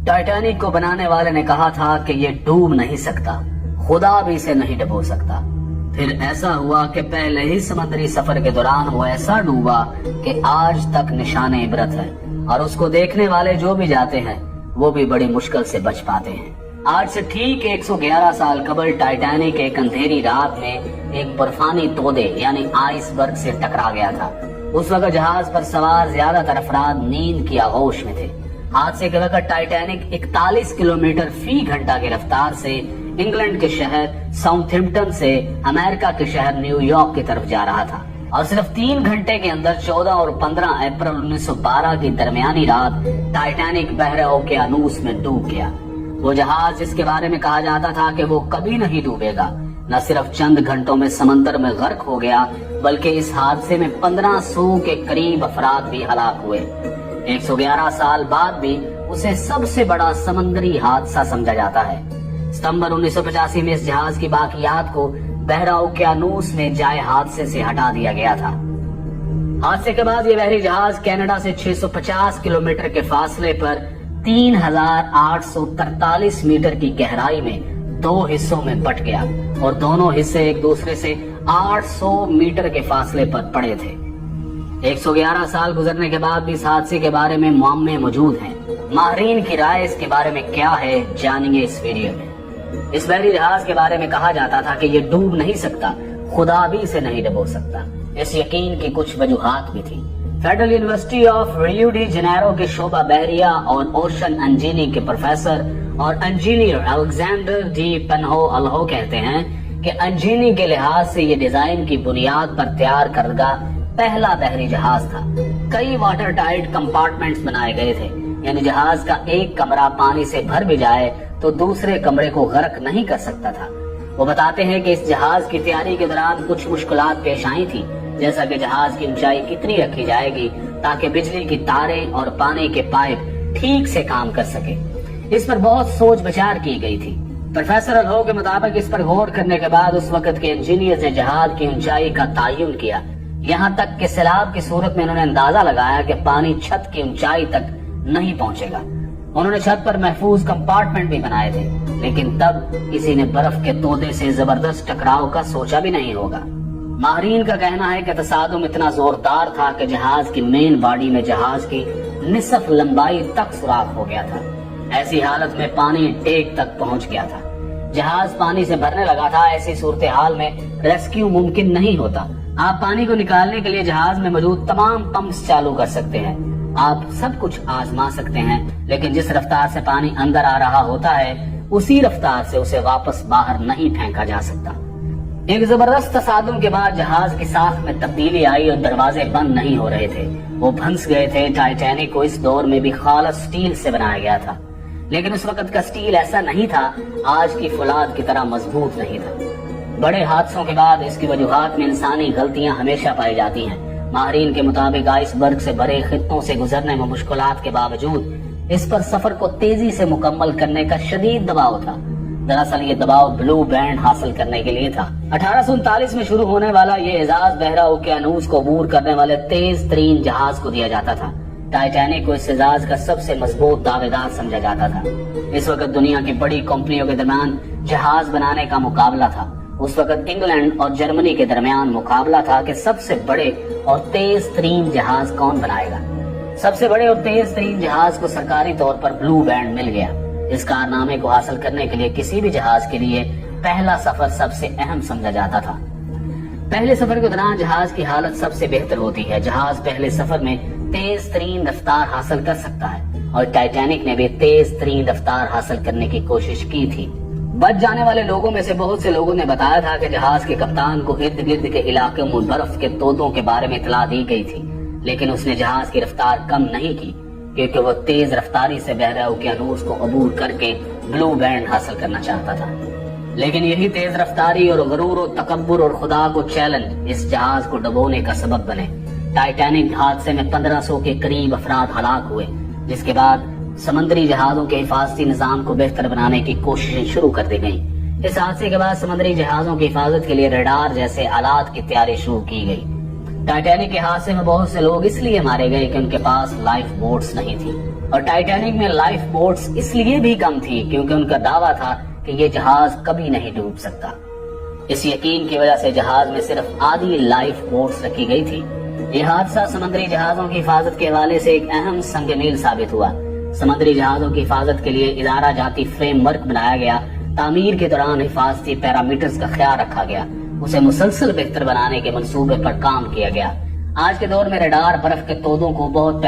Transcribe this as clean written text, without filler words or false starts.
Titanic को बनाने वाले ने कहा था कि ये डूब नहीं सकता, खुदा भी इसे नहीं डुबो सकता। फिर ऐसा हुआ कि पहले ही समुद्री सफर के दौरान वो ऐसा डूबा कि आज तक निशाने इबरत है, और उसको देखने वाले जो भी जाते हैं वो भी बड़ी मुश्किल से बच पाते हैं। आज से ठीक 111 साल कबल टाइटैनिक एक अंधेरी रात में एक बर्फानी तोदे यानी आइसबर्ग से टकरा गया था। उस वक्त जहाज पर सवार ज्यादातर अफराद नींद की आगोश में थे। हादसे के वक्त टाइटैनिक 41 किलोमीटर फी घंटा की रफ्तार से इंग्लैंड के शहर साउथहैम्पटन से अमेरिका के शहर न्यूयॉर्क की तरफ जा रहा था, और सिर्फ 3 घंटे के अंदर 14 और 15 अप्रैल 1912 की दरमियानी रात टाइटैनिक बहरे ओकेयानूस में डूब गया। वो जहाज जिसके बारे में कहा जाता था कि वो कभी नहीं डूबेगा, न सिर्फ चंद घंटों में समंदर में गर्क हो गया, बल्कि इस हादसे में 1500 के करीब अफराद भी हलाक हुए। 111 साल बाद भी उसे सबसे बड़ा समंदरी हादसा समझा जाता है। सितंबर 1985 में इस जहाज की बाकियात को बहरा ओकेयानूस में जाए हादसे से हटा दिया गया था। हादसे के बाद ये बहरी जहाज कनाडा से 650 किलोमीटर के फासले पर 3843 मीटर की गहराई में 2 हिस्सों में बट गया, और दोनों हिस्से एक दूसरे से 800 मीटर के फासले पर पड़े थे। 111 साल गुजरने के बाद भी इस हादसे के बारे में मामले मौजूद हैं। माहिरीन की राय इसके बारे में क्या है, जानिए इस वीडियो में। इस बहरी जहाज के बारे में कहा जाता था कि ये डूब नहीं सकता, खुदा भी इसे नहीं डुबो सकता। इस यकीन की कुछ वजूहात भी थी। Federal university of Rio de Janeiro के शोबा बहरिया और ओशन इंजीनियरिंग के प्रोफेसर और इंजीनियर अलेक्जेंडर डी पेनहो कहते हैं कि इंजीनियरिंग के लिहाज से ये डिजाइन की बुनियाद पर तैयार करदा पहला बहरी जहाज था। कई वाटर टाइट कंपार्टमेंट्स बनाए गए थे, यानी जहाज का एक कमरा पानी से भर भी जाए तो दूसरे कमरे को गर्क नहीं कर सकता था। वो बताते हैं कि इस जहाज की तैयारी के दौरान कुछ मुश्किलात पेश आई थी, जैसा कि जहाज की ऊंचाई कितनी रखी जाएगी ताकि बिजली की तारें और पानी के पाइप ठीक से काम कर सके। इस पर बहुत सोच विचार की गई थी। प्रोफेसर अल्हो के मुताबिक इस पर गौर करने के बाद उस वक्त के इंजीनियर ने जहाज की ऊंचाई का तयन किया। यहाँ तक कि सैलाब की सूरत में उन्होंने अंदाजा लगाया कि पानी छत की ऊंचाई तक नहीं पहुंचेगा। उन्होंने छत पर महफूज कंपार्टमेंट भी बनाए थे, लेकिन तब किसी ने बर्फ के तोदे से जबरदस्त टकराव का सोचा भी नहीं होगा। माहिरीन का कहना है कि तसादुम इतना जोरदार था कि जहाज की मेन बॉडी में जहाज की निसफ लंबाई तक सुराख हो गया था। ऐसी हालत में पानी टेक तक पहुंच गया था। जहाज पानी से भरने लगा था। ऐसी सूरत हाल में रेस्क्यू मुमकिन नहीं होता। आप पानी को निकालने के लिए जहाज में मौजूद तमाम पंप्स चालू कर सकते हैं, आप सब कुछ आजमा सकते हैं, लेकिन जिस रफ्तार से पानी अंदर आ रहा होता है उसी रफ्तार से उसे वापस बाहर नहीं फेंका जा सकता। एक जबरदस्त तसादुम के बाद जहाज की साख में तब्दीली आई और दरवाजे बंद नहीं हो रहे थे, वो भंस गए थे। टाइटैनिक को इस दौर में भी खालस स्टील से बनाया गया था, लेकिन उस वक्त का स्टील ऐसा नहीं था, आज की फौलाद की तरह मजबूत नहीं था। बड़े हादसों के बाद इसकी वजूहात में इंसानी गलतियां हमेशा पाई जाती हैं। माहिरीन के मुताबिक आइसबर्ग से भरे खित्तों से गुजरने में मुश्किलात के बावजूद इस पर सफर को तेजी से मुकम्मल करने का शदीद दबाव था। दरअसल ये दबाव ब्लू बैंड हासिल करने के लिए था। 1839 में शुरू होने वाला ये एजाज बहरा ओकेयानूस को अबूर करने वाले तेज तरीन जहाज को दिया जाता था। टाइटैनिक को इस एजाज का सबसे मजबूत दावेदार समझा जाता था। इस वक्त दुनिया की बड़ी कंपनियों के दरमियान जहाज बनाने का मुकाबला था। उस वक्त इंग्लैंड और जर्मनी के दरमियान मुकाबला था कि सबसे बड़े और तेज तरीन जहाज कौन बनाएगा। सबसे बड़े और तेज तरीन जहाज को सरकारी तौर पर ब्लू बैंड मिल गया। इस कारनामे को हासिल करने के लिए किसी भी जहाज के लिए पहला सफर सबसे अहम समझा जाता था। पहले सफर के दौरान जहाज की हालत सबसे बेहतर होती है। जहाज पहले सफर में तेज तरीन रफ्तार हासिल कर सकता है, और टाइटैनिक ने भी तेज तरीन रफ्तार हासिल करने की कोशिश की थी। बच जाने वाले लोगों में से बहुत से लोगों ने बताया था कि जहाज के कप्तान को इर्द गिर्द के इलाके में बर्फ के तोदों के बारे में इतला दी गई थी, लेकिन उसने जहाज की रफ्तार कम नहीं की, क्योंकि वो तेज रफ्तारी से बहरा ओकेयानूस को अबूर करके ब्लू बैंड हासिल करना चाहता था। लेकिन यही तेज रफ्तारी और गरूर और तकब्बुर और खुदा को चैलेंज इस जहाज को डुबोने का सबब बने। टाइटैनिक हादसे में 1500 के करीब अफराद हलाक हुए, जिसके बाद समुद्री जहाजों के हिफाजती निजाम को बेहतर बनाने की कोशिशें शुरू कर दी गयी। इस हादसे के बाद समुद्री जहाजों की हिफाजत के लिए रडार जैसे आलात की तैयारी शुरू की गई। ٹائٹینک کے حادثے میں بہت سے لوگ اس لیے مارے گئے کہ ان کے پاس لائف بوٹس نہیں تھی، اور ٹائٹینک میں لائف بوٹس اس لیے بھی کم تھی کیونکہ ان کا دعویٰ تھا کہ یہ جہاز کبھی نہیں ڈوب سکتا۔ اس یقین کی وجہ سے جہاز میں صرف آدھی لائف بوٹس رکھی گئی تھی۔ یہ حادثہ سمندری جہازوں کی حفاظت کے حوالے سے ایک اہم سنگ میل ثابت ہوا۔ سمندری جہازوں کی حفاظت کے لیے ادارہ جاتی فریم ورک بنایا گیا، تعمیر کے دوران حفاظتی پیرامیٹرز کا خیال رکھا گیا، اسے مسلسل بہتر بنانے کے منصوبے پر کام کیا گیا۔ آج کے دور میں ریڈار برف کے تودوں کو بہت